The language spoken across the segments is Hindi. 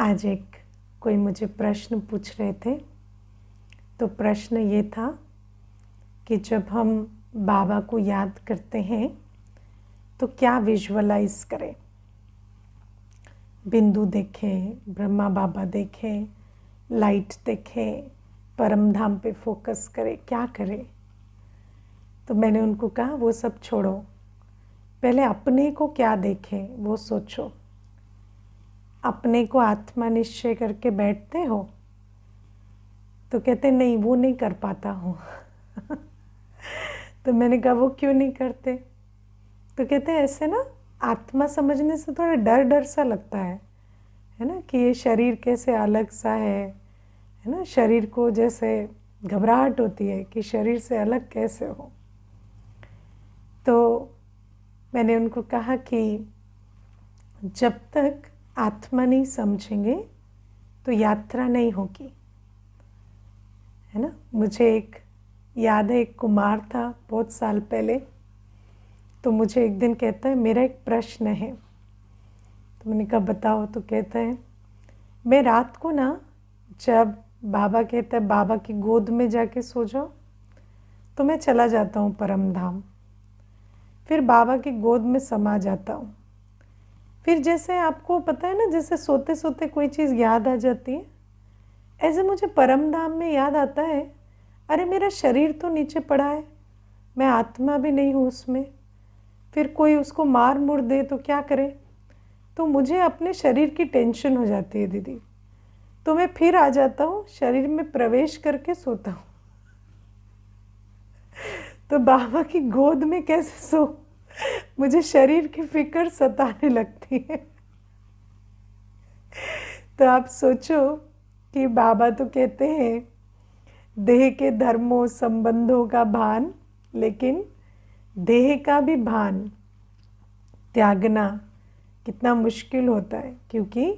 आज कोई मुझे प्रश्न पूछ रहे थे। तो प्रश्न ये था कि जब हम बाबा को याद करते हैं तो क्या विजुअलाइज करें। बिंदु देखें, ब्रह्मा बाबा देखें, लाइट देखें, परम धाम पे फोकस करें, क्या करें। तो मैंने उनको कहा वो सब छोड़ो, पहले अपने को क्या देखें वो सोचो। अपने को आत्मा निश्चय करके बैठते हो? तो कहते नहीं, वो नहीं कर पाता हूँ। तो मैंने कहा वो क्यों नहीं करते? तो कहते ऐसे ना, आत्मा समझने से थोड़ा डर डर सा लगता है ना, कि ये शरीर कैसे अलग सा है ना। शरीर को जैसे घबराहट होती है कि शरीर से अलग कैसे हो। तो मैंने उनको कहा कि जब तक आत्मा नहीं समझेंगे तो यात्रा नहीं होगी, है ना। मुझे याद है, एक कुमार था बहुत साल पहले। तो मुझे एक दिन कहता है मेरा एक प्रश्न है। तो मैंने कहा बताओ। तो कहता है मैं रात को ना, जब बाबा कहता है बाबा की गोद में जाके सो जाओ, तो मैं चला जाता हूँ परम धाम। फिर बाबा की गोद में समा जाता हूँ। फिर जैसे आपको पता है ना, जैसे सोते सोते कोई चीज़ याद आ जाती है, ऐसे मुझे परम धाम में याद आता है अरे मेरा शरीर तो नीचे पड़ा है, मैं आत्मा भी नहीं हूँ उसमें। फिर कोई उसको मार मुड़ दे तो क्या करे। तो मुझे अपने शरीर की टेंशन हो जाती है दीदी। तो मैं फिर आ जाता हूँ, शरीर में प्रवेश करके सोता हूँ। तो बाबा की गोद में कैसे सो, मुझे शरीर की फिक्र सताने लगती है। तो आप सोचो कि बाबा तो कहते हैं देह के धर्मों संबंधों का भान, लेकिन देह का भी भान त्यागना कितना मुश्किल होता है, क्योंकि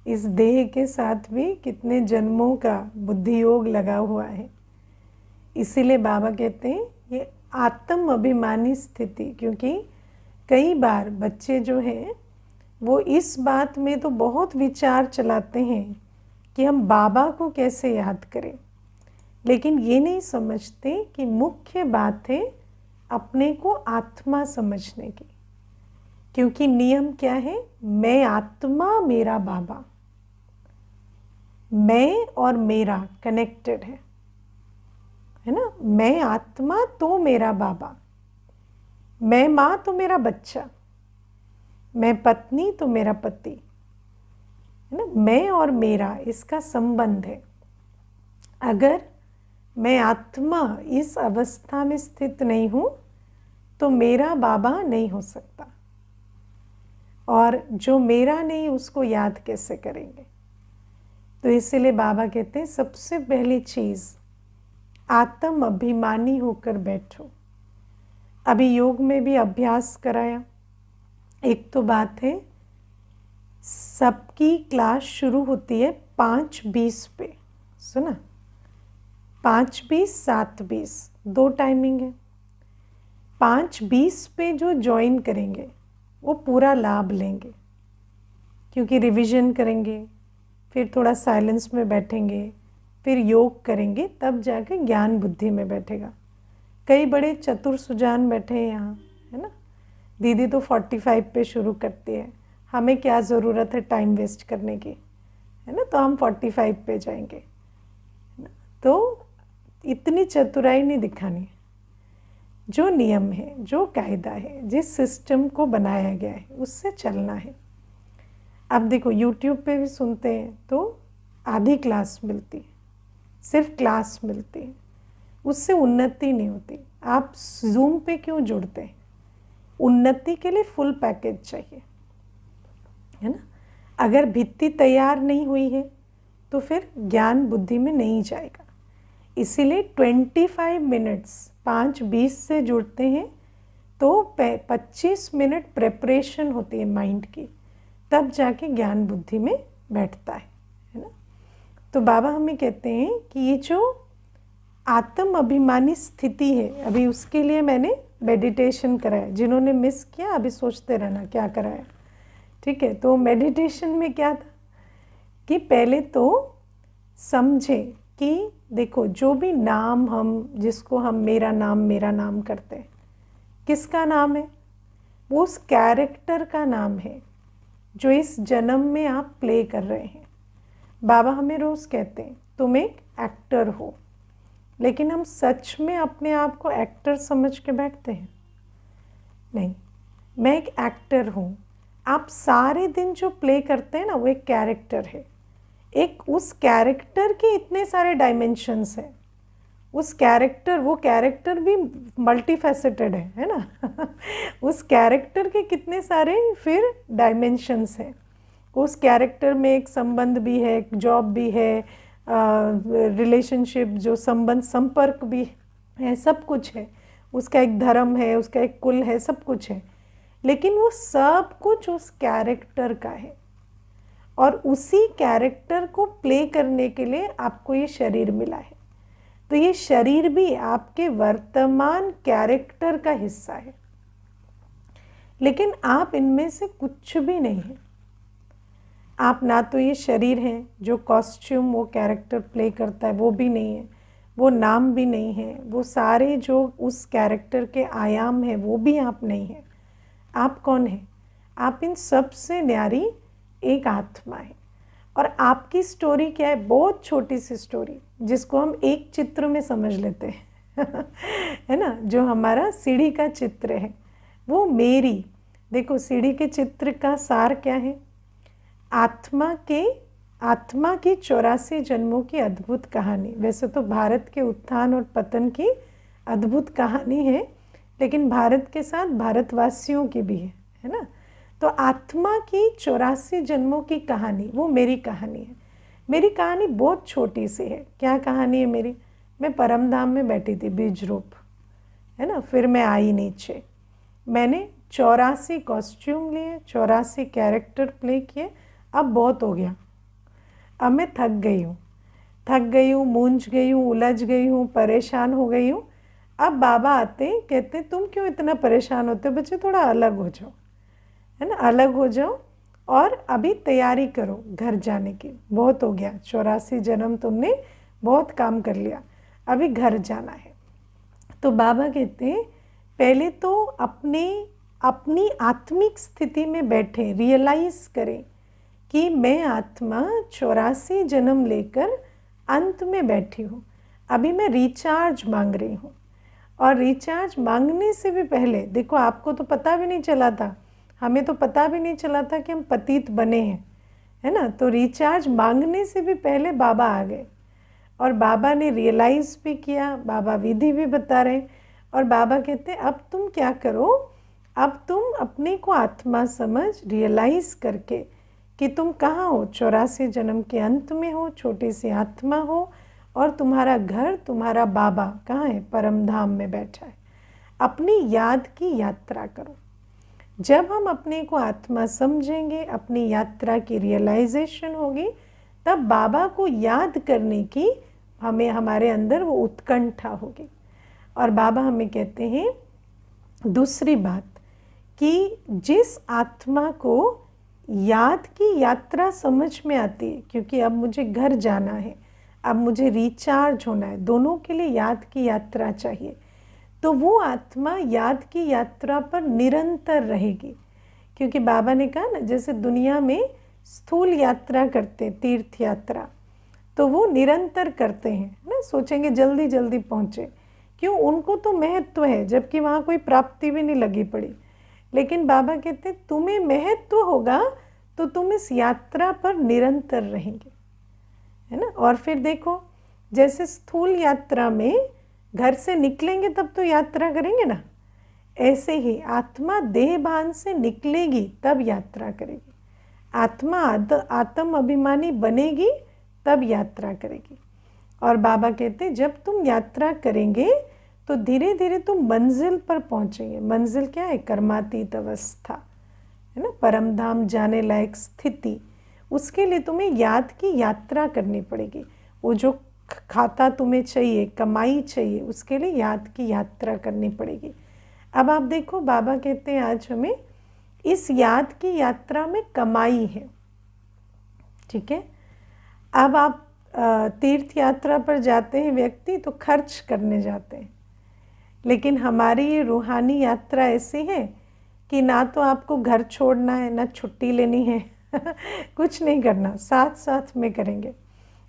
इस देह के साथ भी कितने जन्मों का बुद्धि योग लगा हुआ है। इसीलिए बाबा कहते हैं ये आत्म अभिमानी स्थिति, क्योंकि कई बार बच्चे जो हैं वो इस बात में तो बहुत विचार चलाते हैं कि हम बाबा को कैसे याद करें, लेकिन ये नहीं समझते कि मुख्य बात है अपने को आत्मा समझने की। क्योंकि नियम क्या है, मैं आत्मा मेरा बाबा, मैं और मेरा कनेक्टेड है ना। मैं आत्मा तो मेरा बाबा, मैं माँ तो मेरा बच्चा, मैं पत्नी तो मेरा पति, है ना। मैं और मेरा इसका संबंध है। अगर मैं आत्मा इस अवस्था में स्थित नहीं हूँ तो मेरा बाबा नहीं हो सकता, और जो मेरा नहीं उसको याद कैसे करेंगे। तो इसीलिए बाबा कहते हैं सबसे पहली चीज़ आत्म अभिमानी होकर बैठो। अभी योग में भी अभ्यास कराया। एक तो बात है, सबकी क्लास शुरू होती है 5:20 पे, सुना, 5:20 7:20 दो टाइमिंग है। 5:20 पे जो ज्वाइन करेंगे वो पूरा लाभ लेंगे, क्योंकि रिवीजन करेंगे, फिर थोड़ा साइलेंस में बैठेंगे, फिर योग करेंगे, तब जाके ज्ञान बुद्धि में बैठेगा। कई बड़े चतुर सुजान बैठे हैं यहाँ, है ना। दीदी तो 45 पे शुरू करती है, हमें क्या ज़रूरत है टाइम वेस्ट करने की, है ना। तो हम 45 पे जाएंगे। तो इतनी चतुराई नहीं दिखानी। जो नियम है, जो कायदा है, जिस सिस्टम को बनाया गया है उससे चलना है। अब देखो YouTube पे भी सुनते हैं तो आधी क्लास मिलती है, सिर्फ क्लास मिलती है, उससे उन्नति नहीं होती। आप Zoom पे क्यों जुड़ते हैं? उन्नति के लिए फुल पैकेज चाहिए, है ना। अगर भित्ति तैयार नहीं हुई है तो फिर ज्ञान बुद्धि में नहीं जाएगा। इसीलिए 25 मिनट्स 5:20 से जुड़ते हैं तो 25 मिनट प्रेपरेशन होती है माइंड की, तब जाके ज्ञान बुद्धि में बैठता है ना। तो बाबा हमें कहते हैं कि ये जो आत्म अभिमानी स्थिति है, अभी उसके लिए मैंने मेडिटेशन कराया। जिन्होंने मिस किया अभी सोचते रहना क्या कराया, ठीक है। तो मेडिटेशन में क्या था कि पहले तो समझें कि देखो जो भी नाम जिसको हम मेरा नाम करते हैं, किसका नाम है? वो उस कैरेक्टर का नाम है जो इस जन्म में आप प्ले कर रहे हैं। बाबा हमें रोज़ कहते हैं तुम एक एक्टर हो, लेकिन हम सच में अपने आप को एक्टर समझ के बैठते हैं? नहीं, मैं एक एक्टर हूँ। आप सारे दिन जो प्ले करते हैं ना, वो एक कैरेक्टर है। उस कैरेक्टर के इतने सारे डायमेंशंस हैं। वो कैरेक्टर भी मल्टीफैसेटेड है ना उस कैरेक्टर के कितने सारे फिर डायमेंशंस हैं। उस कैरेक्टर में एक संबंध भी है, एक जॉब भी है, रिलेशनशिप जो संपर्क भी है, सब कुछ है। उसका एक धर्म है, उसका एक कुल है, सब कुछ है। लेकिन वो सब कुछ उस कैरेक्टर का है, और उसी कैरेक्टर को प्ले करने के लिए आपको ये शरीर मिला है। तो ये शरीर भी आपके वर्तमान कैरेक्टर का हिस्सा है, लेकिन आप इनमें से कुछ भी नहीं है। आप ना तो ये शरीर हैं जो कॉस्ट्यूम वो कैरेक्टर प्ले करता है, वो भी नहीं है। वो नाम भी नहीं है। वो सारे जो उस कैरेक्टर के आयाम हैं वो भी आप नहीं हैं। आप कौन हैं? आप इन सब से न्यारी एक आत्मा है। और आपकी स्टोरी क्या है? बहुत छोटी सी स्टोरी जिसको हम एक चित्र में समझ लेते हैं है ना, जो हमारा सीढ़ी का चित्र है वो मेरी। देखो सीढ़ी के चित्र का सार क्या है? आत्मा की 84 जन्मों की अद्भुत कहानी। वैसे तो भारत के उत्थान और पतन की अद्भुत कहानी है, लेकिन भारत के साथ भारतवासियों की भी है ना। तो आत्मा की 84 जन्मों की कहानी वो मेरी कहानी है। मेरी कहानी बहुत छोटी सी है। क्या कहानी है मेरी? मैं परमधाम में बैठी थी, बीज रूप, है ना। फिर मैं आई नीचे, मैंने 84 कॉस्ट्यूम लिए, 84 कैरेक्टर प्ले किए। अब बहुत हो गया, अब मैं थक गई हूँ, मूंझ गई हूँ, उलझ गई हूँ, परेशान हो गई हूँ। अब बाबा आते कहते तुम क्यों इतना परेशान होते हो बच्चे, थोड़ा अलग हो जाओ, है ना, अलग हो जाओ और अभी तैयारी करो घर जाने की। बहुत हो गया, 84 जन्म तुमने बहुत काम कर लिया, अभी घर जाना है। तो बाबा कहते हैं पहले तो अपनी आत्मिक स्थिति में बैठे, रियलाइज़ करें कि मैं आत्मा 84 जन्म लेकर अंत में बैठी हूँ। अभी मैं रिचार्ज मांग रही हूँ। और रिचार्ज मांगने से भी पहले देखो, आपको तो पता भी नहीं चला था, हमें तो पता भी नहीं चला था कि हम पतित बने हैं, है ना। तो रिचार्ज मांगने से भी पहले बाबा आ गए और बाबा ने रियलाइज़ भी किया, बाबा विधि भी बता रहे। और बाबा कहते हैं अब तुम क्या करो, अब तुम अपने को आत्मा समझ, रियलाइज़ करके कि तुम कहाँ हो, 84 जन्म के अंत में हो, छोटी सी आत्मा हो, और तुम्हारा घर, तुम्हारा बाबा कहाँ है? परमधाम में बैठा है। अपनी याद की यात्रा करो। जब हम अपने को आत्मा समझेंगे, अपनी यात्रा की रियलाइजेशन होगी, तब बाबा को याद करने की हमारे अंदर वो उत्कंठा होगी। और बाबा हमें कहते हैं दूसरी बात कि जिस आत्मा को याद की यात्रा समझ में आती है, क्योंकि अब मुझे घर जाना है, अब मुझे रिचार्ज होना है, दोनों के लिए याद की यात्रा चाहिए, तो वो आत्मा याद की यात्रा पर निरंतर रहेगी। क्योंकि बाबा ने कहा ना, जैसे दुनिया में स्थूल यात्रा करते, तीर्थ यात्रा, तो वो निरंतर करते हैं ना, सोचेंगे जल्दी जल्दी पहुँचे, क्यों? उनको तो महत्व है, जबकि वहाँ कोई प्राप्ति भी नहीं लगी पड़ी। लेकिन बाबा कहते तुम्हें महत्व होगा तो तुम इस यात्रा पर निरंतर रहेंगे, है ना। और फिर देखो, जैसे स्थूल यात्रा में घर से निकलेंगे तब तो यात्रा करेंगे ना, ऐसे ही आत्मा देह भान से निकलेगी तब यात्रा करेगी। आत्मा आत्म अभिमानी बनेगी तब यात्रा करेगी। और बाबा कहते जब तुम यात्रा करेंगे तो धीरे धीरे तुम मंजिल पर पहुंचेंगे। मंजिल क्या है? कर्मातीत अवस्था, है ना, परमधाम जाने लायक स्थिति। उसके लिए तुम्हें याद की यात्रा करनी पड़ेगी। वो जो खाता तुम्हें चाहिए, कमाई चाहिए, उसके लिए याद की यात्रा करनी पड़ेगी। अब आप देखो, बाबा कहते हैं आज हमें इस याद की यात्रा में कमाई है, ठीक है। अब आप तीर्थ यात्रा पर जाते हैं व्यक्ति तो खर्च करने जाते हैं, लेकिन हमारी ये रूहानी यात्रा ऐसी है कि ना तो आपको घर छोड़ना है, ना छुट्टी लेनी है कुछ नहीं करना, साथ साथ में करेंगे।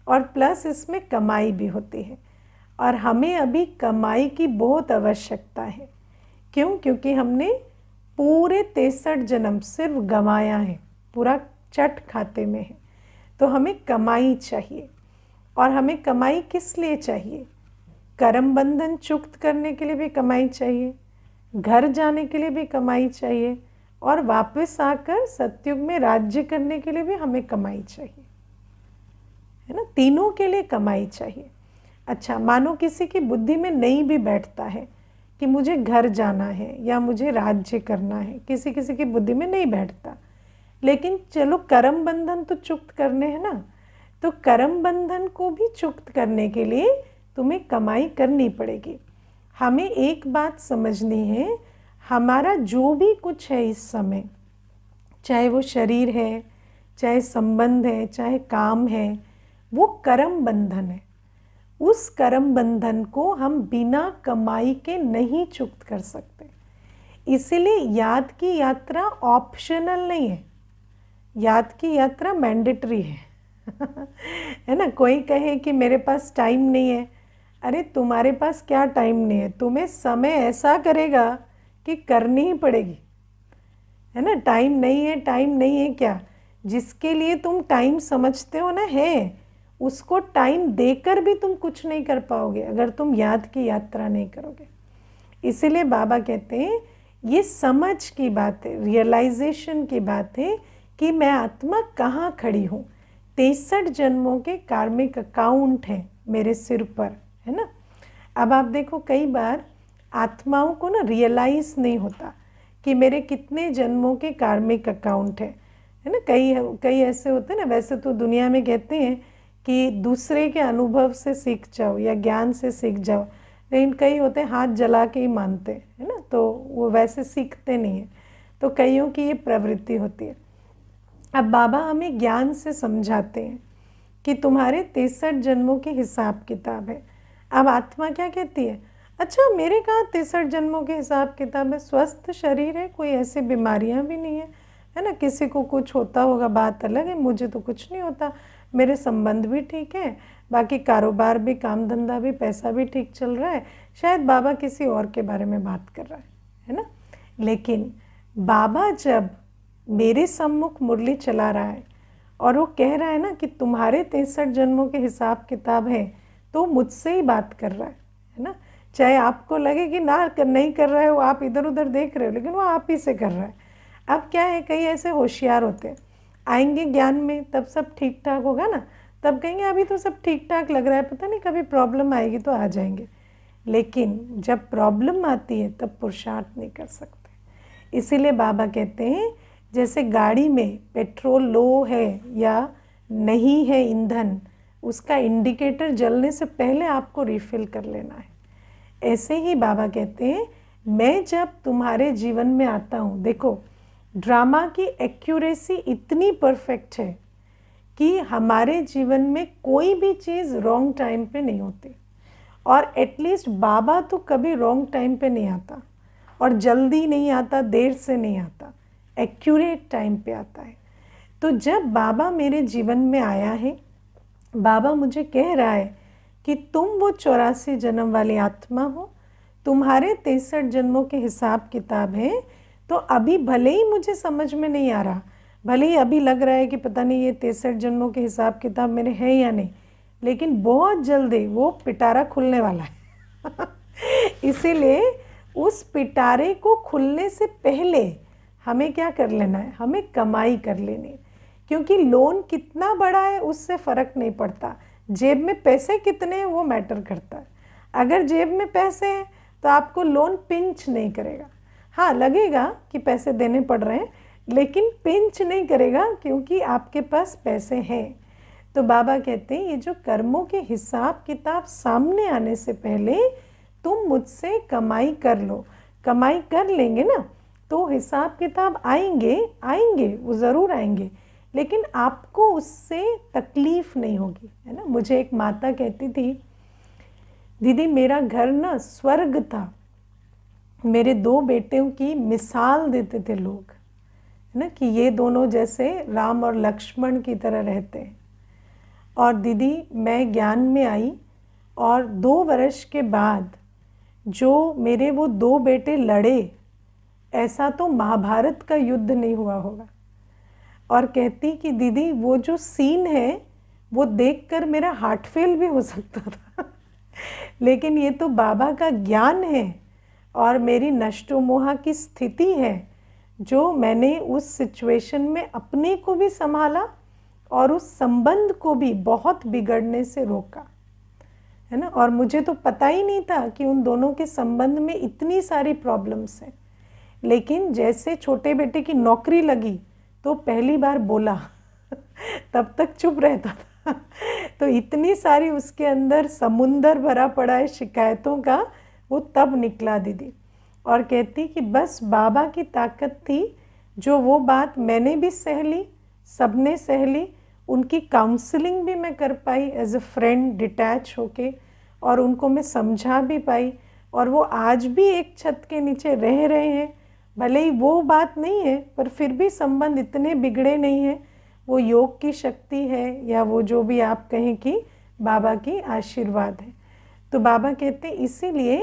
और प्लस इसमें कमाई भी होती है, और हमें अभी कमाई की बहुत आवश्यकता है। क्यों? क्योंकि हमने पूरे 63 जन्म सिर्फ गंवाया है, पूरा चट खाते में है। तो हमें कमाई चाहिए, और हमें कमाई किस लिए चाहिए? कर्म बंधन चुक्त करने के लिए भी कमाई चाहिए, घर जाने के लिए भी कमाई चाहिए, और वापस आकर सतयुग में राज्य करने के लिए भी हमें कमाई चाहिए, है ना। तीनों के लिए कमाई चाहिए। अच्छा, मानो किसी की बुद्धि में नहीं भी बैठता है कि मुझे घर जाना है या मुझे राज्य करना है, किसी किसी की बुद्धि में नहीं बैठता, लेकिन चलो कर्म बंधन तो चुक्त करने हैं ना। तो कर्म बंधन को भी चुक्त करने के लिए तुम्हें कमाई करनी पड़ेगी। हमें एक बात समझनी है, हमारा जो भी कुछ है इस समय, चाहे वो शरीर है, चाहे संबंध है, चाहे काम है, वो कर्म बंधन है। उस कर्म बंधन को हम बिना कमाई के नहीं चुक्त कर सकते। इसीलिए याद की यात्रा ऑप्शनल नहीं है, याद की यात्रा मैंडेटरी है है ना। कोई कहे कि मेरे पास टाइम नहीं है, अरे तुम्हारे पास क्या टाइम नहीं है, तुम्हें समय ऐसा करेगा कि करनी ही पड़ेगी, है ना। टाइम नहीं है, टाइम नहीं है क्या? जिसके लिए तुम टाइम समझते हो ना, है, उसको टाइम देकर भी तुम कुछ नहीं कर पाओगे अगर तुम याद की यात्रा नहीं करोगे। इसीलिए बाबा कहते हैं ये समझ की बात है, रियलाइजेशन की बात है कि मैं आत्मा कहाँ खड़ी हूँ। 63 जन्मों के कार्मिक अकाउंट हैं मेरे सिर पर, है ना। अब आप देखो, कई बार आत्माओं को ना रियलाइज़ नहीं होता कि मेरे कितने जन्मों के कार्मिक अकाउंट है ना। कई ऐसे होते हैं ना, वैसे तो दुनिया में कहते हैं कि दूसरे के अनुभव से सीख जाओ या ज्ञान से सीख जाओ, लेकिन कई होते हैं हाथ जला के ही मानते हैं, है ना, तो वो वैसे सीखते नहीं हैं। तो कईयों की ये प्रवृत्ति होती है। अब बाबा हमें ज्ञान से समझाते हैं कि तुम्हारे 63 जन्मों के हिसाब किताब है। अब आत्मा क्या कहती है? अच्छा, मेरे कहाँ 63 जन्मों के हिसाब किताब है, स्वस्थ शरीर है, कोई ऐसी बीमारियाँ भी नहीं है ना। किसी को कुछ होता होगा, बात अलग है, मुझे तो कुछ नहीं होता, मेरे संबंध भी ठीक है, बाकी कारोबार भी, काम धंधा भी, पैसा भी ठीक चल रहा है। शायद बाबा किसी और के बारे में बात कर रहा है ना। लेकिन बाबा जब मेरे सम्मुख मुरली चला रहा है और वो कह रहा है ना कि तुम्हारे 63 जन्मों के हिसाब किताब है, तो मुझसे ही बात कर रहा है ना। चाहे आपको लगे कि ना नहीं कर रहा है, वो आप इधर उधर देख रहे हो, लेकिन वो आप ही से कर रहा है। अब क्या है, कई ऐसे होशियार होते हैं, आएंगे ज्ञान में तब सब ठीक ठाक होगा ना, तब कहेंगे अभी तो सब ठीक ठाक लग रहा है, पता नहीं कभी प्रॉब्लम आएगी तो आ जाएंगे। लेकिन जब प्रॉब्लम आती है तब पुरुषार्थ नहीं कर सकते। इसीलिए बाबा कहते हैं जैसे गाड़ी में पेट्रोल लो है या नहीं है ईंधन, उसका इंडिकेटर जलने से पहले आपको रिफ़िल कर लेना है। ऐसे ही बाबा कहते हैं मैं जब तुम्हारे जीवन में आता हूँ, देखो ड्रामा की एक्यूरेसी इतनी परफेक्ट है कि हमारे जीवन में कोई भी चीज़ रॉन्ग टाइम पे नहीं होती, और एटलीस्ट बाबा तो कभी रॉन्ग टाइम पे नहीं आता, और जल्दी नहीं आता, देर से नहीं आता, एक्यूरेट टाइम पे आता है। तो जब बाबा मेरे जीवन में आया है, बाबा मुझे कह रहा है कि तुम वो 84 जन्म वाली आत्मा हो, तुम्हारे 63 जन्मों के हिसाब किताब है। तो अभी भले ही मुझे समझ में नहीं आ रहा, भले ही अभी लग रहा है कि पता नहीं ये 63 जन्मों के हिसाब किताब मेरे हैं या नहीं, लेकिन बहुत जल्दी वो पिटारा खुलने वाला है इसीलिए उस पिटारे को खुलने से पहले हमें क्या कर लेना है, हमें कमाई कर लेनी। क्योंकि लोन कितना बड़ा है उससे फ़र्क नहीं पड़ता, जेब में पैसे कितने हैं वो मैटर करता है। अगर जेब में पैसे हैं तो आपको लोन पिंच नहीं करेगा। हाँ, लगेगा कि पैसे देने पड़ रहे हैं, लेकिन पिंच नहीं करेगा क्योंकि आपके पास पैसे हैं। तो बाबा कहते हैं ये जो कर्मों के हिसाब किताब सामने आने से पहले तुम मुझसे कमाई कर लो। कमाई कर लेंगे ना तो हिसाब किताब आएंगे, वो ज़रूर आएंगे, लेकिन आपको उससे तकलीफ़ नहीं होगी, है ना। मुझे एक माता कहती थी, दीदी मेरा घर ना स्वर्ग था, मेरे 2 बेटों की मिसाल देते थे लोग, है ना, कि ये दोनों जैसे राम और लक्ष्मण की तरह रहते हैं। और दीदी मैं ज्ञान में आई और 2 वर्ष के बाद जो मेरे वो 2 बेटे लड़े, ऐसा तो महाभारत का युद्ध नहीं हुआ होगा। और कहती कि दीदी वो जो सीन है वो देखकर मेरा हार्ट फेल भी हो सकता था लेकिन ये तो बाबा का ज्ञान है और मेरी नष्टो मोहा की स्थिति है जो मैंने उस सिचुएशन में अपने को भी संभाला और उस संबंध को भी बहुत बिगड़ने से रोका, है ना। और मुझे तो पता ही नहीं था कि उन दोनों के संबंध में इतनी सारी प्रॉब्लम्स हैं, लेकिन जैसे छोटे बेटे की नौकरी लगी तो पहली बार बोला तब तक चुप रहता था तो इतनी सारी उसके अंदर समुंदर भरा पड़ा है शिकायतों का, वो तब निकला दीदी। और कहती कि बस बाबा की ताकत थी जो वो बात मैंने भी सह ली, सबने सह ली, उनकी काउंसलिंग भी मैं कर पाई एज अ फ्रेंड डिटैच होके, और उनको मैं समझा भी पाई, और वो आज भी एक छत के नीचे रह रहे हैं। भले ही वो बात नहीं है पर फिर भी संबंध इतने बिगड़े नहीं हैं। वो योग की शक्ति है या वो जो भी आप कहें कि बाबा की आशीर्वाद है। तो बाबा कहते हैं इसीलिए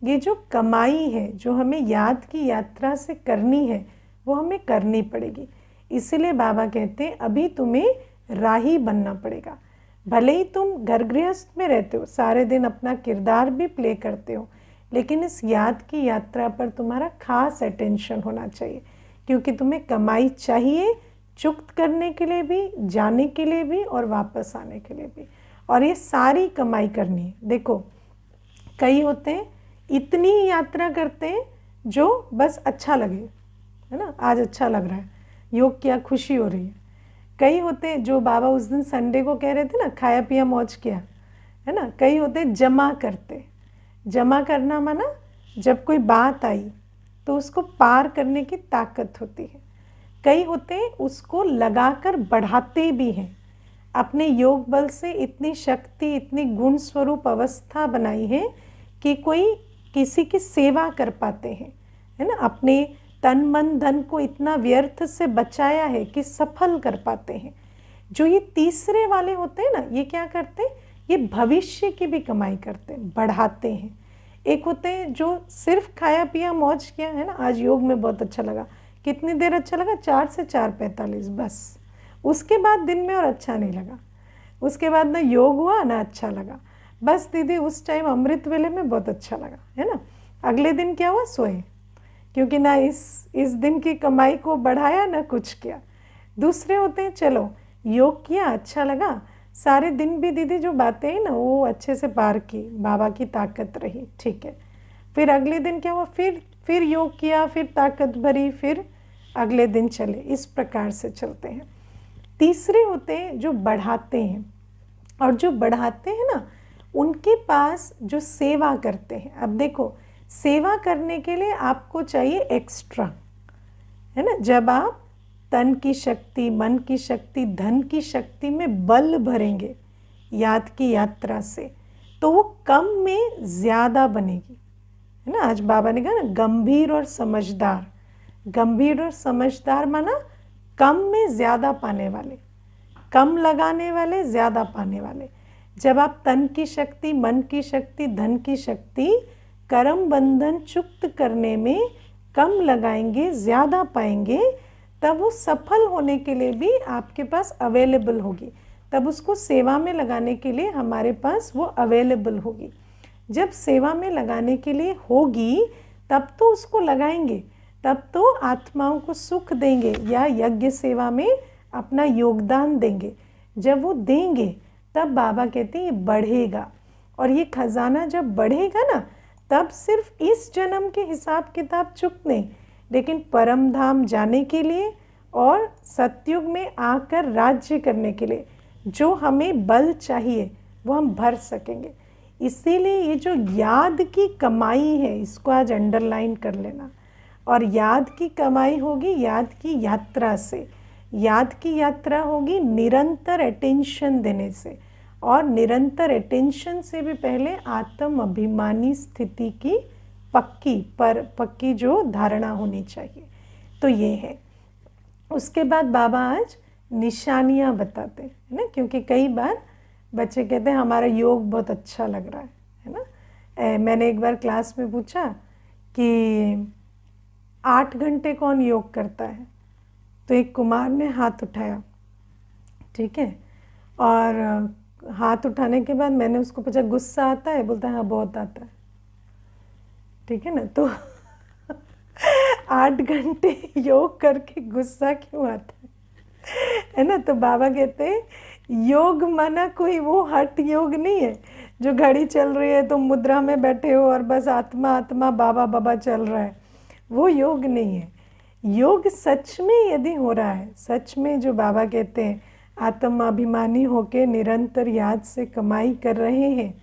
ये जो कमाई है जो हमें याद की यात्रा से करनी है वो हमें करनी पड़ेगी। इसीलिए बाबा कहते हैं अभी तुम्हें राही बनना पड़ेगा। भले ही तुम घर गृहस्थ में रहते हो, सारे दिन अपना किरदार भी प्ले करते हो, लेकिन इस याद की यात्रा पर तुम्हारा खास अटेंशन होना चाहिए, क्योंकि तुम्हें कमाई चाहिए चुक्त करने के लिए भी, जाने के लिए भी और वापस आने के लिए भी। और ये सारी कमाई करनी है। देखो कई होते हैं इतनी यात्रा करते हैं जो बस अच्छा लगे, है ना, आज अच्छा लग रहा है, योग किया, खुशी हो रही है। कई होते हैं जो बाबा उस दिन संडे को कह रहे थे ना, खाया पिया मौज किया, है ना। कई होते हैं जमा करते, जमा करना माना जब कोई बात आई तो उसको पार करने की ताकत होती है। कई होते हैं उसको लगाकर बढ़ाते भी हैं, अपने योग बल से इतनी शक्ति, इतनी गुण स्वरूप अवस्था बनाई है कि कोई किसी की सेवा कर पाते हैं, है ना। अपने तन मन धन को इतना व्यर्थ से बचाया है कि सफल कर पाते हैं। जो ये तीसरे वाले होते हैं ना, ये क्या करते हैं, ये भविष्य की भी कमाई करते हैं, बढ़ाते हैं। एक होते हैं जो सिर्फ खाया पिया मौज किया, है ना, आज योग में बहुत अच्छा लगा, कितनी देर अच्छा लगा, 4 से 4:45 बस, उसके बाद दिन में और अच्छा नहीं लगा। उसके बाद ना योग हुआ ना अच्छा लगा, बस दीदी उस टाइम अमृत वेले में बहुत अच्छा लगा, है ना। अगले दिन क्या हुआ, सोए, क्योंकि ना इस दिन की कमाई को बढ़ाया ना कुछ किया। दूसरे होते हैं चलो योग किया, अच्छा लगा, सारे दिन भी दीदी जो बातें हैं ना वो अच्छे से पार की, बाबा की ताकत रही, ठीक है। फिर अगले दिन क्या हुआ, फिर योग किया, फिर ताकत भरी, फिर अगले दिन चले, इस प्रकार से चलते हैं। तीसरे होते हैं जो बढ़ाते हैं, और जो बढ़ाते हैं ना उनके पास जो सेवा करते हैं। अब देखो सेवा करने के लिए आपको चाहिए एक्स्ट्रा, है ना। जब आप तन की शक्ति, मन की शक्ति, धन की शक्ति में बल भरेंगे याद की यात्रा से, तो वो कम में ज़्यादा बनेगी, है ना। आज बाबा ने कहा ना गंभीर और समझदार, गंभीर और समझदार माना कम में ज़्यादा पाने वाले, कम लगाने वाले ज़्यादा पाने वाले। जब आप तन की शक्ति, मन की शक्ति, धन की शक्ति कर्म बंधन चुक्त करने में कम लगाएंगे, ज़्यादा पाएंगे, तब वो सफल होने के लिए भी आपके पास अवेलेबल होगी, तब उसको सेवा में लगाने के लिए हमारे पास वो अवेलेबल होगी। जब सेवा में लगाने के लिए होगी तब तो उसको लगाएंगे, तब तो आत्माओं को सुख देंगे या यज्ञ सेवा में अपना योगदान देंगे। जब वो देंगे तब बाबा कहते हैं ये बढ़ेगा, और ये खजाना जब बढ़ेगा ना तब सिर्फ इस जन्म के हिसाब किताब चुप नहीं, लेकिन परम धाम जाने के लिए और सतयुग में आकर राज्य करने के लिए जो हमें बल चाहिए वो हम भर सकेंगे। इसीलिए ये जो याद की कमाई है इसको आज अंडरलाइन कर लेना, और याद की कमाई होगी याद की यात्रा से। याद की यात्रा होगी निरंतर अटेंशन देने से, और निरंतर अटेंशन से भी पहले आत्म अभिमानी स्थिति की पक्की जो धारणा होनी चाहिए। तो ये है। उसके बाद बाबा आज निशानियाँ बताते हैं ना, क्योंकि कई बार बच्चे कहते हैं हमारा योग बहुत अच्छा लग रहा है ना। मैंने एक बार क्लास में पूछा कि 8 घंटे कौन योग करता है, तो एक कुमार ने हाथ उठाया, ठीक है, और हाथ उठाने के बाद मैंने उसको पूछा गुस्सा आता है, बोलता है हाँ बहुत आता है, ठीक है ना। तो 8 घंटे योग करके गुस्सा क्यों आता है ना। तो बाबा कहते हैं योग माना कोई वो हठ योग नहीं है जो घड़ी चल रही है तो मुद्रा में बैठे हो और बस आत्मा आत्मा बाबा बाबा चल रहा है, वो योग नहीं है। योग सच में यदि हो रहा है, सच में जो बाबा कहते हैं आत्माभिमानी होके निरंतर याद से कमाई कर रहे हैं,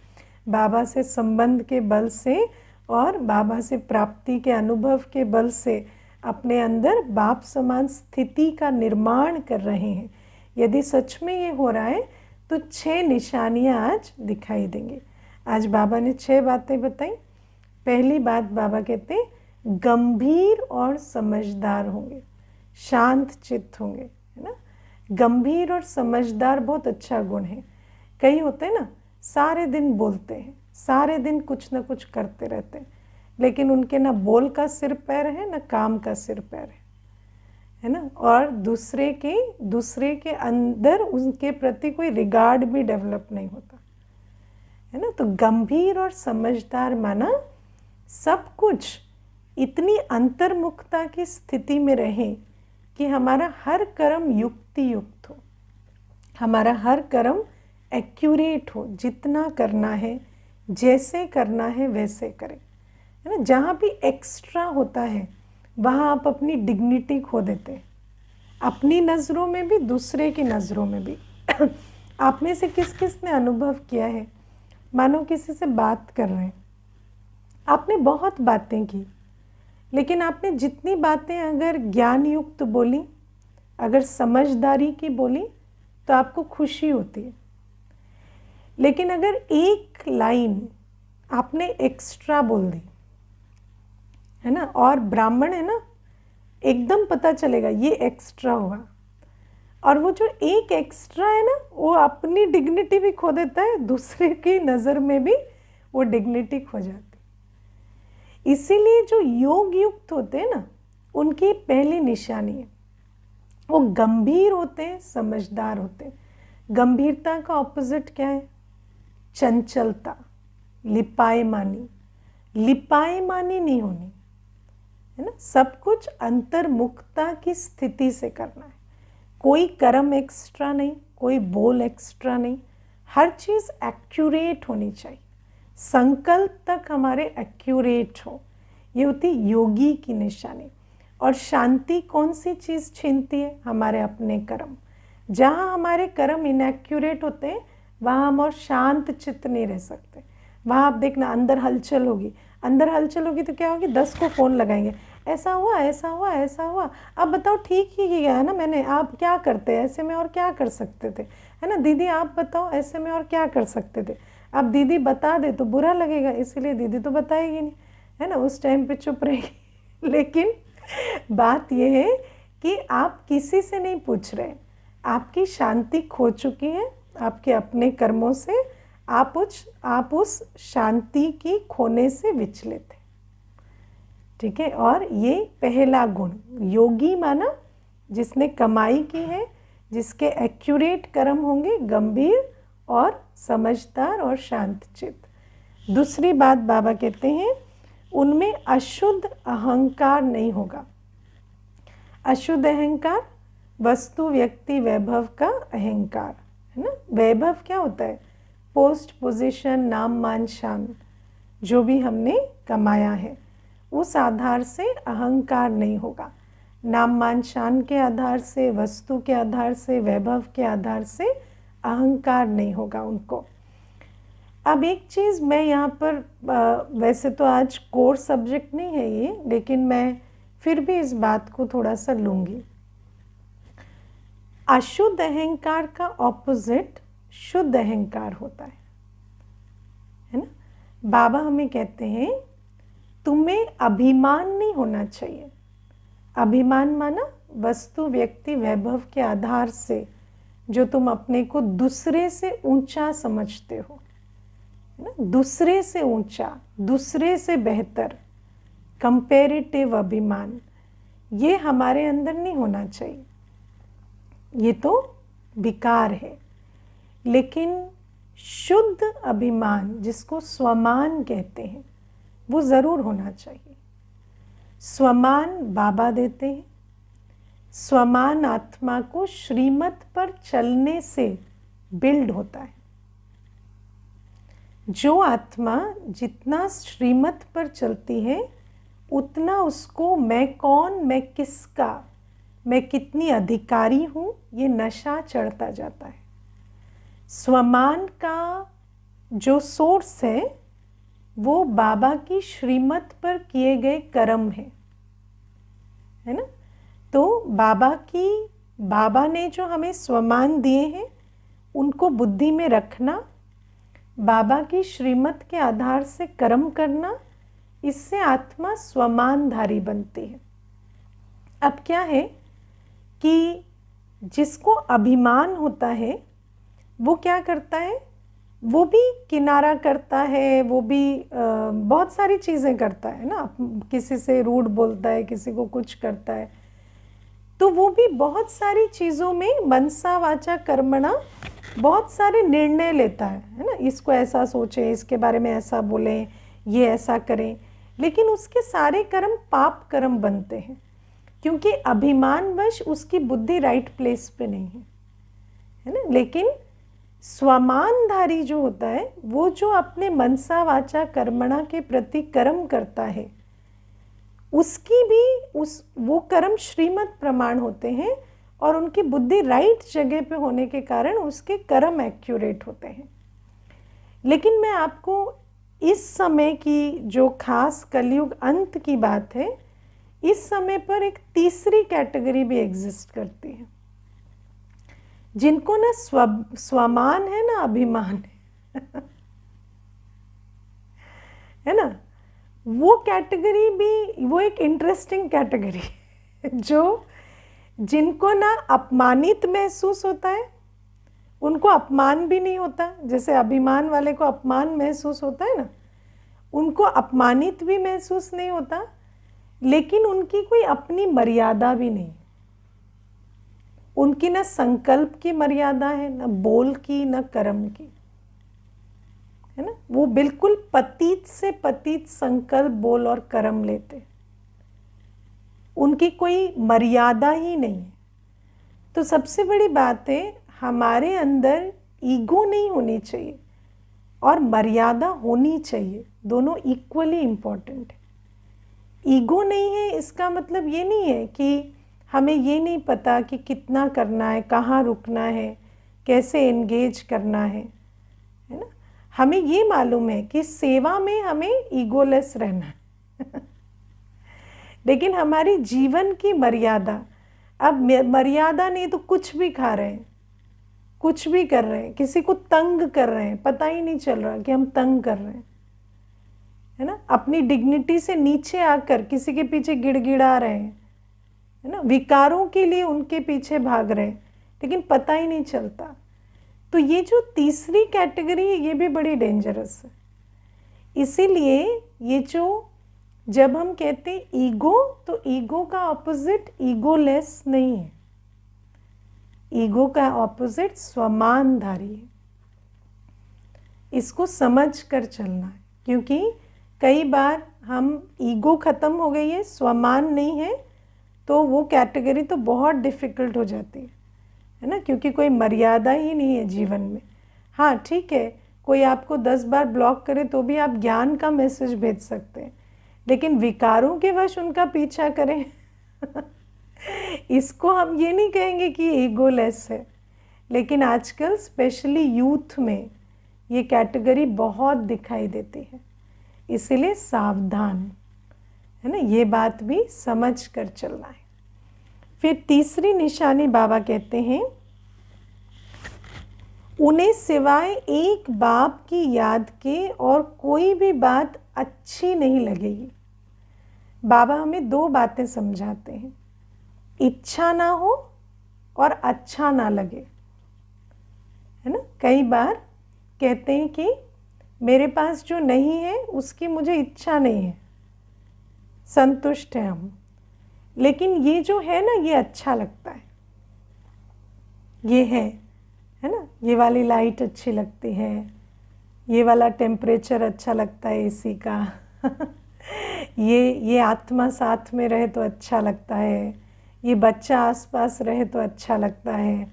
बाबा से संबंध के बल से और बाबा से प्राप्ति के अनुभव के बल से अपने अंदर बाप समान स्थिति का निर्माण कर रहे हैं, यदि सच में ये हो रहा है तो 6 निशानियाँ आज दिखाई देंगी। आज बाबा ने 6 बातें बताई। पहली बात बाबा कहते हैं गंभीर और समझदार होंगे, शांत चित्त होंगे, है ना। गंभीर और समझदार बहुत अच्छा गुण है। कई होते हैं ना सारे दिन बोलते हैं, सारे दिन कुछ ना कुछ करते रहते हैं, लेकिन उनके ना बोल का सिर पैर है ना काम का सिर पैर है ना। और दूसरे के अंदर उनके प्रति कोई रिगार्ड भी डेवलप नहीं होता है ना। तो गंभीर और समझदार माना सब कुछ इतनी अंतर्मुखता की स्थिति में रहे कि हमारा हर कर्म युक्ति युक्त हो, हमारा हर कर्म एक्यूरेट हो, जितना करना है जैसे करना है वैसे करें, है ना। जहाँ भी एक्स्ट्रा होता है वहाँ आप अपनी डिग्निटी खो देते हैं, अपनी नज़रों में भी दूसरे की नज़रों में भी। आप में से किस किस ने अनुभव किया है, मानो किसी से बात कर रहे हैं, आपने बहुत बातें की, लेकिन आपने जितनी बातें अगर ज्ञान युक्त बोली, अगर समझदारी की बोली तो आपको खुशी होती है। लेकिन अगर एक लाइन आपने एक्स्ट्रा बोल दी, है ना, और ब्राह्मण है ना, एकदम पता चलेगा ये एक्स्ट्रा हुआ, और वो जो एक एक्स्ट्रा है ना वो अपनी डिग्निटी भी खो देता है, दूसरे की नज़र में भी वो डिग्निटी खो जाती है। इसीलिए जो योग युक्त होते हैं ना उनकी पहली निशानी है वो गंभीर होते हैं, समझदार होते हैं। गंभीरता का ऑपोजिट क्या है? चंचलता, लिपायमानी। लिपायमानी नहीं होनी, है ना। सब कुछ अंतर्मुखता की स्थिति से करना है। कोई कर्म एक्स्ट्रा नहीं, कोई बोल एक्स्ट्रा नहीं, हर चीज़ एक्यूरेट होनी चाहिए, संकल्प तक हमारे एक्यूरेट हो। ये होती योगी की निशानी। और शांति कौन सी चीज़ छीनती है? हमारे अपने कर्म। जहाँ हमारे कर्म इनएक्यूरेट होते हैं वहाँ हम और शांत चित्त नहीं रह सकते। वहाँ आप देखना अंदर हलचल होगी, अंदर हलचल होगी तो क्या होगी, 10 को फ़ोन लगाएंगे, ऐसा हुआ ऐसा हुआ ऐसा हुआ, अब बताओ ठीक ही किया है ना मैंने, आप क्या करते ऐसे में और क्या कर सकते थे, है ना। दीदी आप बताओ ऐसे में और क्या कर सकते थे। अब दीदी बता दे तो बुरा लगेगा, इसीलिए दीदी तो बताएगी नहीं, है ना, उस टाइम पे चुप रहेगी। लेकिन बात यह है कि आप किसी से नहीं पूछ रहे, आपकी शांति खो चुकी है आपके अपने कर्मों से, आप उस शांति की खोने से विचलित हैं, ठीक है। और ये पहला गुण, योगी माना जिसने कमाई की है, जिसके एक्यूरेट कर्म होंगे, गंभीर और समझदार और शांत चित्त। दूसरी बात बाबा कहते हैं उनमें अशुद्ध अहंकार नहीं होगा। अशुद्ध अहंकार वस्तु व्यक्ति वैभव का अहंकार, है ना। वैभव क्या होता है? पोस्ट पोजीशन, नाम मान शान, जो भी हमने कमाया है उस आधार से अहंकार नहीं होगा। नाम मान शान के आधार से, वस्तु के आधार से, वैभव के आधार से अहंकार नहीं होगा उनको। अब एक चीज़ मैं यहाँ पर वैसे तो आज कोर सब्जेक्ट नहीं है ये, लेकिन मैं फिर भी इस बात को थोड़ा सा लूँगी। अशुद्ध अहंकार का ऑपोजिट शुद्ध अहंकार होता है ना। बाबा हमें कहते हैं तुम्हें अभिमान नहीं होना चाहिए। अभिमान माना वस्तु, व्यक्ति, वैभव के आधार से जो तुम अपने को दूसरे से ऊंचा समझते हो, है ना, दूसरे से ऊंचा, दूसरे से बेहतर, कंपैरेटिव अभिमान, ये हमारे अंदर नहीं होना चाहिए। ये तो विकार है। लेकिन शुद्ध अभिमान, जिसको स्वमान कहते हैं, वो ज़रूर होना चाहिए। स्वमान बाबा देते हैं। स्वमान आत्मा को श्रीमत पर चलने से बिल्ड होता है। जो आत्मा जितना श्रीमत पर चलती है उतना उसको मैं कौन, मैं किसका, मैं कितनी अधिकारी हूँ, ये नशा चढ़ता जाता है। स्वमान का जो सोर्स है वो बाबा की श्रीमत पर किए गए कर्म है ना। तो बाबा ने जो हमें स्वमान दिए हैं उनको बुद्धि में रखना, बाबा की श्रीमत के आधार से कर्म करना, इससे आत्मा स्वमानधारी बनती है। अब क्या है कि जिसको अभिमान होता है वो क्या करता है, वो भी किनारा करता है, वो भी बहुत सारी चीज़ें करता है ना। किसी से रूड बोलता है, किसी को कुछ करता है, तो वो भी बहुत सारी चीज़ों में मनसा वाचा कर्मणा बहुत सारे निर्णय लेता है ना। इसको ऐसा सोचें, इसके बारे में ऐसा बोलें, ये ऐसा करें, लेकिन उसके सारे कर्म पाप कर्म बनते हैं क्योंकि अभिमानवश उसकी बुद्धि राइट प्लेस पे नहीं है ना। लेकिन स्वमानधारी जो होता है वो जो अपने मनसा वाचा कर्मणा के प्रति कर्म करता है, उसकी भी वो कर्म श्रीमत प्रमाण होते हैं और उनकी बुद्धि राइट जगह पे होने के कारण उसके कर्म एक्यूरेट होते हैं। लेकिन मैं आपको इस समय की जो खास कलयुग अंत की बात है, इस समय पर एक तीसरी कैटेगरी भी एग्जिस्ट करती है, जिनको ना स्वमान है ना अभिमान है ना। वो कैटेगरी भी वो एक इंटरेस्टिंग कैटेगरी है, जो जिनको ना अपमानित महसूस होता है, उनको अपमान भी नहीं होता। जैसे अभिमान वाले को अपमान महसूस होता है ना, उनको अपमानित भी महसूस नहीं होता, लेकिन उनकी कोई अपनी मर्यादा भी नहीं। उनकी ना संकल्प की मर्यादा है, ना बोल की, ना कर्म की, है ना। वो बिल्कुल पतित से पतित संकल्प, बोल और कर्म लेते, उनकी कोई मर्यादा ही नहीं है। तो सबसे बड़ी बात है, हमारे अंदर ईगो नहीं होनी चाहिए और मर्यादा होनी चाहिए, दोनों इक्वली इम्पॉर्टेंट है। ईगो नहीं है इसका मतलब ये नहीं है कि हमें ये नहीं पता कि कितना करना है, कहाँ रुकना है, कैसे एंगेज करना है ना। हमें ये मालूम है कि सेवा में हमें ईगोलेस रहना है लेकिन हमारी जीवन की मर्यादा, अब मर्यादा नहीं तो कुछ भी खा रहे हैं, कुछ भी कर रहे हैं, किसी को तंग कर रहे हैं, पता ही नहीं चल रहा कि हम तंग कर रहे हैं, है ना। अपनी डिग्निटी से नीचे आकर किसी के पीछे गिड़गिड़ा रहे हैं, है ना, विकारों के लिए उनके पीछे भाग रहे हैं, लेकिन पता ही नहीं चलता। तो ये जो तीसरी कैटेगरी है ये भी बड़ी डेंजरस है। इसीलिए ये जो जब हम कहते हैं ईगो, तो ईगो का ऑपोजिट ईगोलेस नहीं है, ईगो का ऑपोजिट स्वमानधारी है। इसको समझ कर चलना है, क्योंकि कई बार हम ईगो ख़त्म हो गई है, स्वमान नहीं है, तो वो कैटेगरी तो बहुत डिफ़िकल्ट हो जाती है ना, क्योंकि कोई मर्यादा ही नहीं है जीवन में। हाँ ठीक है, कोई आपको 10 बार ब्लॉक करे तो भी आप ज्ञान का मैसेज भेज सकते हैं, लेकिन विकारों के वश उनका पीछा करें इसको हम ये नहीं कहेंगे कि ईगोलेस है। लेकिन आजकल स्पेशली यूथ में ये कैटेगरी बहुत दिखाई देती है, इसीलिए सावधान, है ना, ये बात भी समझ कर चलना है। फिर तीसरी निशानी बाबा कहते हैं उन्हें सिवाय एक बाप की याद के और कोई भी बात अच्छी नहीं लगेगी। बाबा हमें दो बातें समझाते हैं, इच्छा ना हो और अच्छा ना लगे, है ना। कई बार कहते हैं कि मेरे पास जो नहीं है उसकी मुझे इच्छा नहीं है, संतुष्ट हैं हम, लेकिन ये जो है ना ये अच्छा लगता है, ये है ना। ये वाली लाइट अच्छी लगती है, ये वाला टेम्परेचर अच्छा लगता है एसी का ये आत्मा साथ में रहे तो अच्छा लगता है, ये बच्चा आसपास रहे तो अच्छा लगता है।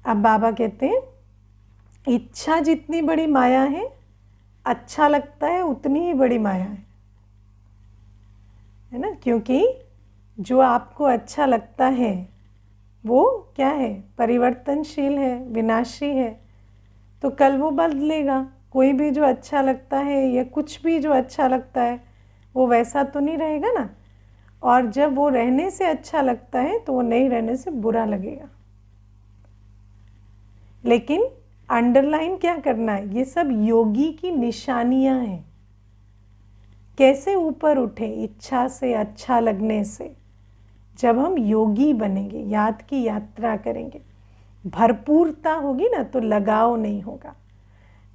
अब बाबा कहते हैं इच्छा जितनी बड़ी माया है, अच्छा लगता है उतनी ही बड़ी माया है ना। क्योंकि जो आपको अच्छा लगता है वो क्या है, परिवर्तनशील है, विनाशी है, तो कल वो बदलेगा। कोई भी जो अच्छा लगता है या कुछ भी जो अच्छा लगता है वो वैसा तो नहीं रहेगा ना। और जब वो रहने से अच्छा लगता है तो वो नहीं रहने से बुरा लगेगा। लेकिन अंडरलाइन क्या करना है, ये सब योगी की निशानियां हैं। कैसे ऊपर उठे इच्छा से, अच्छा लगने से। जब हम योगी बनेंगे, याद की यात्रा करेंगे, भरपूरता होगी ना तो लगाव नहीं होगा।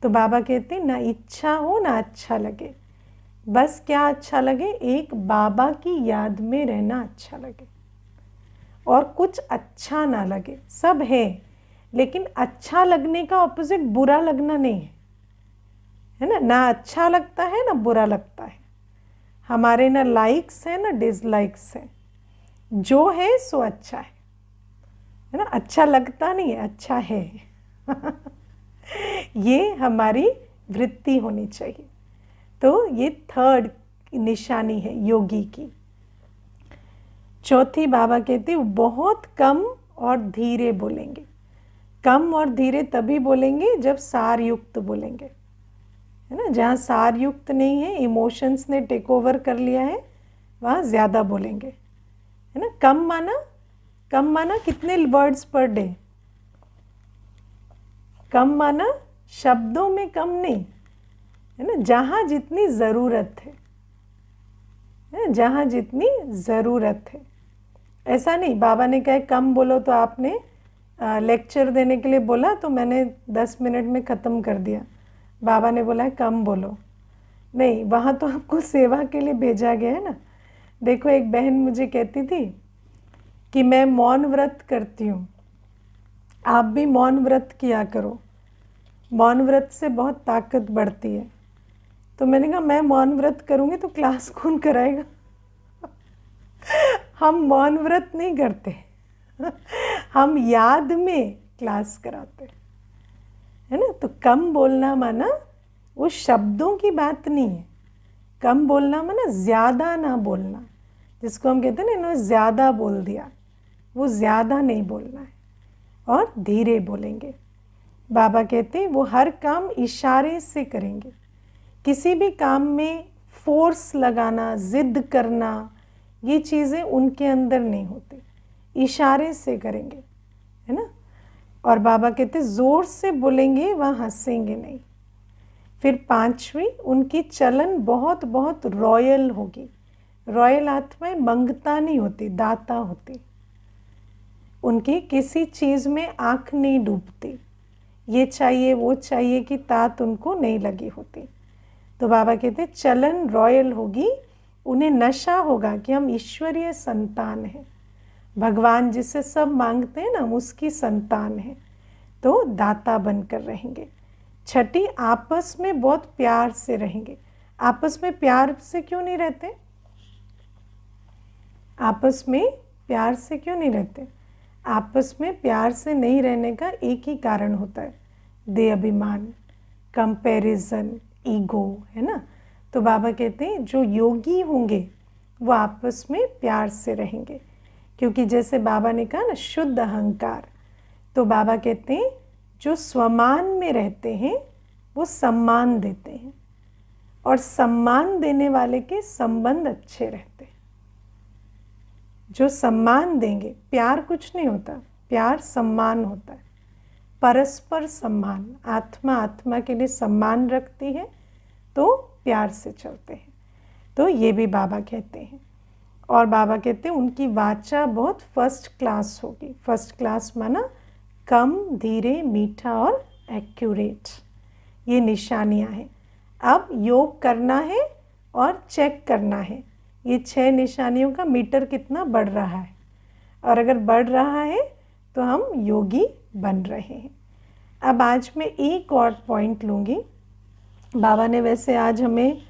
तो बाबा कहते हैं ना इच्छा हो ना अच्छा लगे, बस क्या अच्छा लगे, एक बाबा की याद में रहना अच्छा लगे, और कुछ अच्छा ना लगे। सब है, लेकिन अच्छा लगने का ऑपोजिट बुरा लगना नहीं है ना। ना अच्छा लगता है ना बुरा लगता है, हमारे ना लाइक्स है ना डिसलाइक्स है, जो है सो अच्छा है ना। अच्छा लगता नहीं है, अच्छा है ये हमारी वृत्ति होनी चाहिए। तो ये थर्ड निशानी है योगी की। चौथी बाबा कहते हैं बहुत कम और धीरे बोलेंगे। कम और धीरे तभी बोलेंगे जब सार युक्त बोलेंगे, है ना। जहाँ सार युक्त नहीं है, इमोशंस ने टेक ओवर कर लिया है, वहाँ ज़्यादा बोलेंगे, है ना। कम माना कितने वर्ड्स पर डे, कम माना शब्दों में कम नहीं, है ना। जहाँ जितनी ज़रूरत है, जहाँ जितनी ज़रूरत है। ऐसा नहीं बाबा ने कहा कम बोलो तो आपने लेक्चर देने के लिए बोला तो मैंने 10 मिनट में ख़त्म कर दिया। बाबा ने बोला है कम बोलो, नहीं, वहाँ तो आपको सेवा के लिए भेजा गया है ना। देखो एक बहन मुझे कहती थी कि मैं मौन व्रत करती हूँ, आप भी मौन व्रत किया करो, मौन व्रत से बहुत ताकत बढ़ती है। तो मैंने कहा मैं मौन व्रत करूँगी तो क्लास कौन कराएगा हम मौन व्रत नहीं करते हम याद में क्लास कराते, है ना। तो कम बोलना माना वो शब्दों की बात नहीं है, कम बोलना माना ज़्यादा ना बोलना, जिसको हम कहते हैं ना इन्होंने ज़्यादा बोल दिया, वो ज़्यादा नहीं बोलना है, और धीरे बोलेंगे। बाबा कहते हैं वो हर काम इशारे से करेंगे। किसी भी काम में फोर्स लगाना, ज़िद करना, ये चीज़ें उनके अंदर नहीं होती, इशारे से करेंगे, है ना। और बाबा कहते ज़ोर से बोलेंगे वहाँ हंसेंगे नहीं। फिर पांचवी, उनकी चलन बहुत बहुत रॉयल होगी। रॉयल आत्माएं मंगता नहीं होती, दाता होती। उनकी किसी चीज़ में आँख नहीं डूबती, ये चाहिए वो चाहिए कि तात उनको नहीं लगी होती। तो बाबा कहते चलन रॉयल होगी, उन्हें नशा होगा कि हम ईश्वरीय संतान हैं, भगवान जिससे सब मांगते हैं ना हम उसकी संतान हैं, तो दाता बनकर रहेंगे। छठी, आपस में बहुत प्यार से रहेंगे। आपस में प्यार से क्यों नहीं रहते, आपस में प्यार से क्यों नहीं रहते? आपस में प्यार से नहीं रहने का एक ही कारण होता है, देह अभिमान, कंपैरिजन, ईगो, है ना। तो बाबा कहते हैं जो योगी होंगे वो आपस में प्यार से रहेंगे, क्योंकि जैसे बाबा ने कहा ना शुद्ध अहंकार, तो बाबा कहते हैं जो स्वमान में रहते हैं वो सम्मान देते हैं, और सम्मान देने वाले के संबंध अच्छे रहते हैं। जो सम्मान देंगे, प्यार कुछ नहीं होता, प्यार सम्मान होता है। परस्पर सम्मान, आत्मा आत्मा के लिए सम्मान रखती है तो प्यार से चलते हैं। तो ये भी बाबा कहते हैं। और बाबा कहते हैं उनकी वाचा बहुत फर्स्ट क्लास होगी। फर्स्ट क्लास माना कम, धीरे, मीठा और एक्यूरेट, ये निशानियां हैं। अब योग करना है और चेक करना है ये 6 निशानियों का मीटर कितना बढ़ रहा है, और अगर बढ़ रहा है तो हम योगी बन रहे हैं। अब आज मैं एक और पॉइंट लूँगी। बाबा ने वैसे आज हमें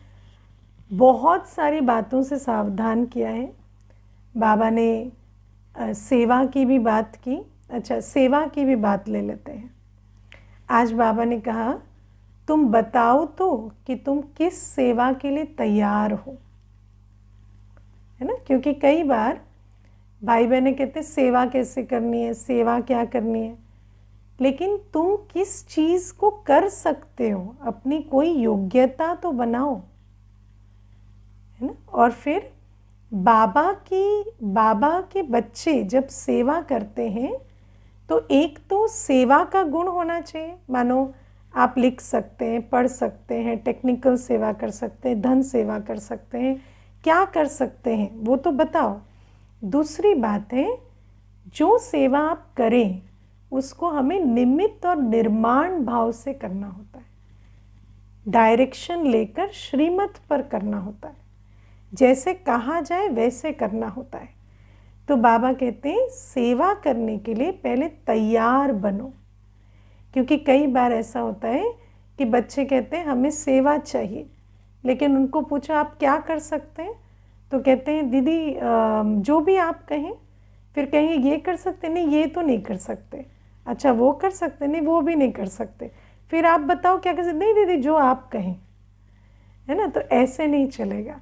बहुत सारी बातों से सावधान किया है। बाबा ने सेवा की भी बात की। अच्छा, सेवा की भी बात ले लेते हैं। आज बाबा ने कहा तुम बताओ तो कि तुम किस सेवा के लिए तैयार हो, है ना। क्योंकि कई बार भाई बहनें कहते हैं सेवा कैसे करनी है, सेवा क्या करनी है, लेकिन तुम किस चीज़ को कर सकते हो, अपनी कोई योग्यता तो बनाओ, है ना। और फिर बाबा के बच्चे जब सेवा करते हैं तो एक तो सेवा का गुण होना चाहिए। मानो आप लिख सकते हैं, पढ़ सकते हैं, टेक्निकल सेवा कर सकते हैं, धन सेवा कर सकते हैं, क्या कर सकते हैं वो तो बताओ। दूसरी बात है, जो सेवा आप करें उसको हमें निमित्त और निर्माण भाव से करना होता है। डायरेक्शन लेकर श्रीमत पर करना होता है, जैसे कहा जाए वैसे करना होता है। तो बाबा कहते हैं सेवा करने के लिए पहले तैयार बनो। क्योंकि कई बार ऐसा होता है कि बच्चे कहते हैं हमें सेवा चाहिए, लेकिन उनको पूछो आप क्या कर सकते हैं, तो कहते हैं दीदी जो भी आप कहें। फिर कहेंगे ये कर सकते, नहीं ये तो नहीं कर सकते। अच्छा वो कर सकते, नहीं वो भी नहीं कर सकते। फिर आप बताओ क्या कर सकते, नहीं दीदी जो आप कहें, है ना। तो ऐसे नहीं चलेगा।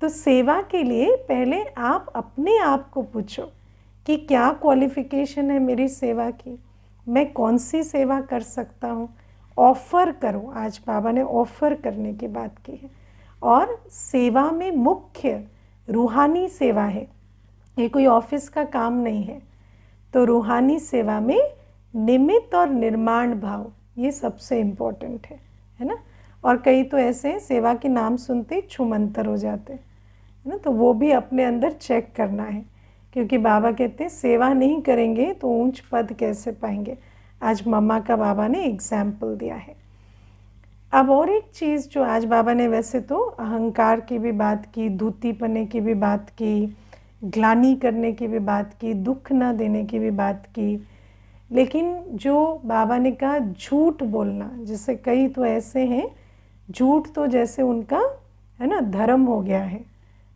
तो सेवा के लिए पहले आप अपने आप को पूछो कि क्या क्वालिफिकेशन है मेरी सेवा की, मैं कौन सी सेवा कर सकता हूँ। ऑफ़र करो। आज बाबा ने ऑफ़र करने की बात की है। और सेवा में मुख्य रूहानी सेवा है, ये कोई ऑफिस का काम नहीं है। तो रूहानी सेवा में निमित्त और निर्माण भाव ये सबसे इम्पोर्टेंट है ना। और कई तो ऐसे हैं सेवा के नाम सुनते ही छूमंतर हो जाते हैं, है ना। तो वो भी अपने अंदर चेक करना है, क्योंकि बाबा कहते हैं सेवा नहीं करेंगे तो ऊंच पद कैसे पाएंगे। आज मम्मा का बाबा ने एग्जाम्पल दिया है। अब और एक चीज़ जो आज बाबा ने वैसे तो अहंकार की भी बात की, धूतीपने की भी बात की, ग्लानि करने की भी बात की, दुख ना देने की भी बात की, लेकिन जो बाबा ने कहा झूठ बोलना, जैसे कई तो ऐसे हैं झूठ तो जैसे उनका है ना धर्म हो गया है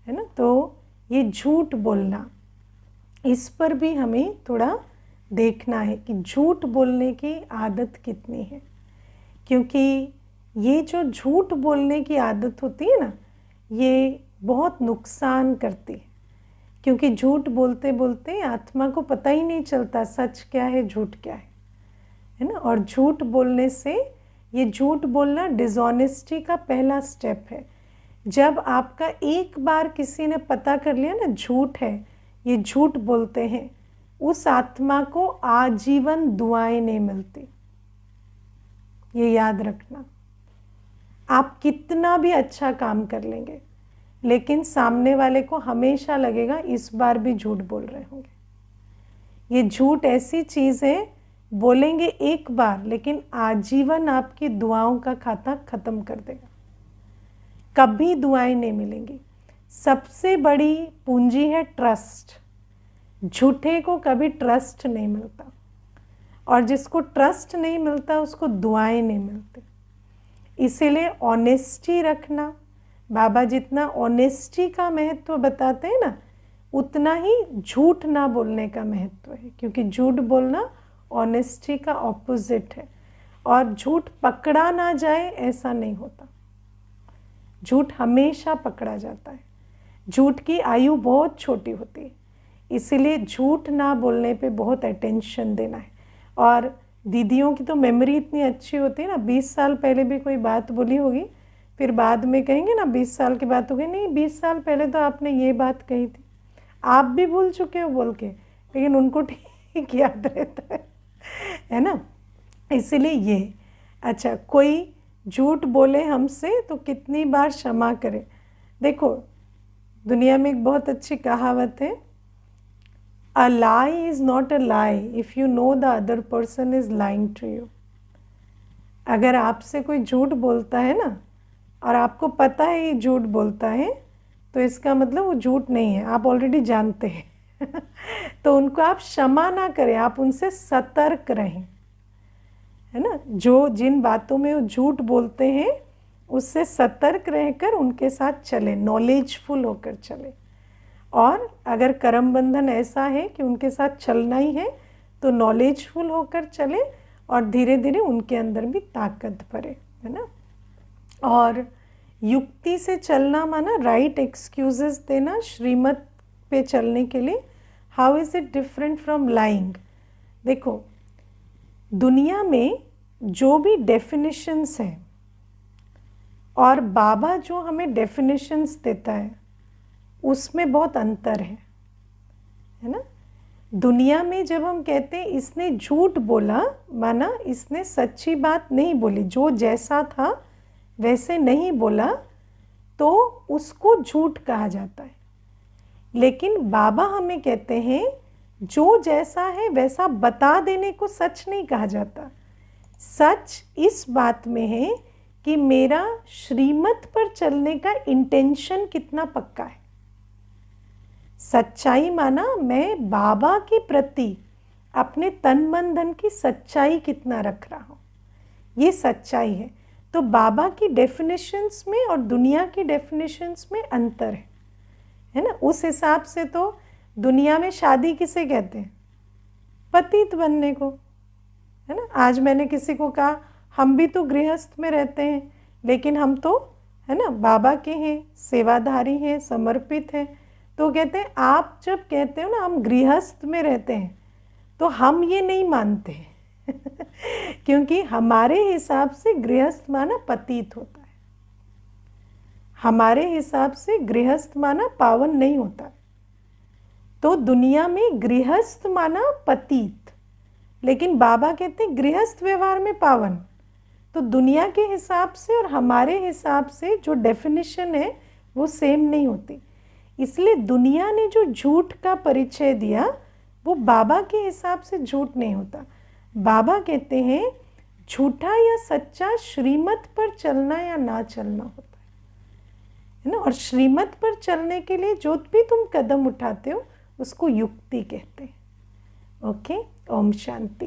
ना। तो ये झूठ बोलना, इस पर भी हमें थोड़ा देखना है कि झूठ बोलने की आदत कितनी है। क्योंकि ये जो झूठ बोलने की आदत होती है ना, ये बहुत नुकसान करती है। क्योंकि झूठ बोलते बोलते आत्मा को पता ही नहीं चलता सच क्या है झूठ क्या है ना। और झूठ बोलने से, ये झूठ बोलना डिसऑनेस्टी का पहला स्टेप है। जब आपका एक बार किसी ने पता कर लिया ना झूठ है, ये झूठ बोलते हैं, उस आत्मा को आजीवन दुआएं नहीं मिलती। ये याद रखना। आप कितना भी अच्छा काम कर लेंगे, लेकिन सामने वाले को हमेशा लगेगा इस बार भी झूठ बोल रहे होंगे। ये झूठ ऐसी चीज़ है, बोलेंगे एक बार लेकिन आजीवन आपकी दुआओं का खाता ख़त्म कर देगा। कभी दुआएं नहीं मिलेंगी। सबसे बड़ी पूंजी है ट्रस्ट। झूठे को कभी ट्रस्ट नहीं मिलता, और जिसको ट्रस्ट नहीं मिलता उसको दुआएं नहीं मिलती। इसीलिए ऑनेस्टी रखना। बाबा जितना ऑनेस्टी का महत्व बताते हैं ना, उतना ही झूठ ना बोलने का महत्व है। क्योंकि झूठ बोलना ऑनेस्टी का ऑपोजिट है। और झूठ पकड़ा ना जाए ऐसा नहीं होता, झूठ हमेशा पकड़ा जाता है। झूठ की आयु बहुत छोटी होती है, इसीलिए झूठ ना बोलने पे बहुत अटेंशन देना है। और दीदियों की तो मेमोरी इतनी अच्छी होती है ना, 20 साल पहले भी कोई बात बोली होगी, फिर बाद में कहेंगे ना 20 साल की बात हो गई, नहीं 20 साल पहले तो आपने ये बात कही थी, आप भी भूल चुके हो बोल के, लेकिन उनको ठीक याद रहता है ना। इसीलिए ये। अच्छा, कोई झूठ बोले हमसे तो कितनी बार क्षमा करें। देखो, दुनिया में एक बहुत अच्छी कहावत है, a lie is not a lie if you know the other person is lying to you. अगर आपसे कोई झूठ बोलता है ना और आपको पता है ये झूठ बोलता है, तो इसका मतलब वो झूठ नहीं है, आप ऑलरेडी जानते हैं। तो उनको आप क्षमा ना करें, आप उनसे सतर्क रहें, है ना। जो जिन बातों में वो झूठ बोलते हैं उससे सतर्क रहकर उनके साथ चले, नॉलेजफुल होकर चले। और अगर कर्म बंधन ऐसा है कि उनके साथ चलना ही है तो नॉलेजफुल होकर चले और धीरे धीरे उनके अंदर भी ताकत भरे, है ना। और युक्ति से चलना माना राइट एक्सक्यूजेस देना श्रीमत पे चलने के लिए। How is it different from lying. देखो, दुनिया में जो भी डेफिनेशंस हैं और बाबा जो हमें डेफिनेशंस देता है उसमें बहुत अंतर है ना। दुनिया में जब हम कहते हैं इसने झूठ बोला, माना इसने सच्ची बात नहीं बोली, जो जैसा था वैसे नहीं बोला, तो उसको झूठ कहा जाता है। लेकिन बाबा हमें कहते हैं जो जैसा है वैसा बता देने को सच नहीं कहा जाता। सच इस बात में है कि मेरा श्रीमत पर चलने का इंटेंशन कितना पक्का है। सच्चाई माना मैं बाबा के प्रति अपने तन मन धन की सच्चाई कितना रख रहा हूँ, ये सच्चाई है। तो बाबा की डेफिनेशंस में और दुनिया की डेफिनेशंस में अंतर है ना। उस हिसाब से तो दुनिया में शादी किसे कहते हैं, पतित बनने को, है ना। आज मैंने किसी को कहा हम भी तो गृहस्थ में रहते हैं, लेकिन हम तो, है ना, बाबा के हैं, सेवाधारी हैं, समर्पित हैं। तो कहते हैं आप जब कहते हो ना हम गृहस्थ में रहते हैं, तो हम ये नहीं मानते हैं। क्योंकि हमारे हिसाब से गृहस्थ माना पतित होता है, हमारे हिसाब से गृहस्थ माना पावन नहीं होता है। तो दुनिया में गृहस्थ माना पतित, लेकिन बाबा कहते हैं गृहस्थ व्यवहार में पावन। तो दुनिया के हिसाब से और हमारे हिसाब से जो डेफिनेशन है वो सेम नहीं होती। इसलिए दुनिया ने जो झूठ का परिचय दिया वो बाबा के हिसाब से झूठ नहीं होता। बाबा कहते हैं झूठा या सच्चा श्रीमत पर चलना या ना चलना होता है ना। और श्रीमत पर चलने के लिए जो भी तुम कदम उठाते हो उसको युक्ति कहते हैं। ओके, ओम शांति।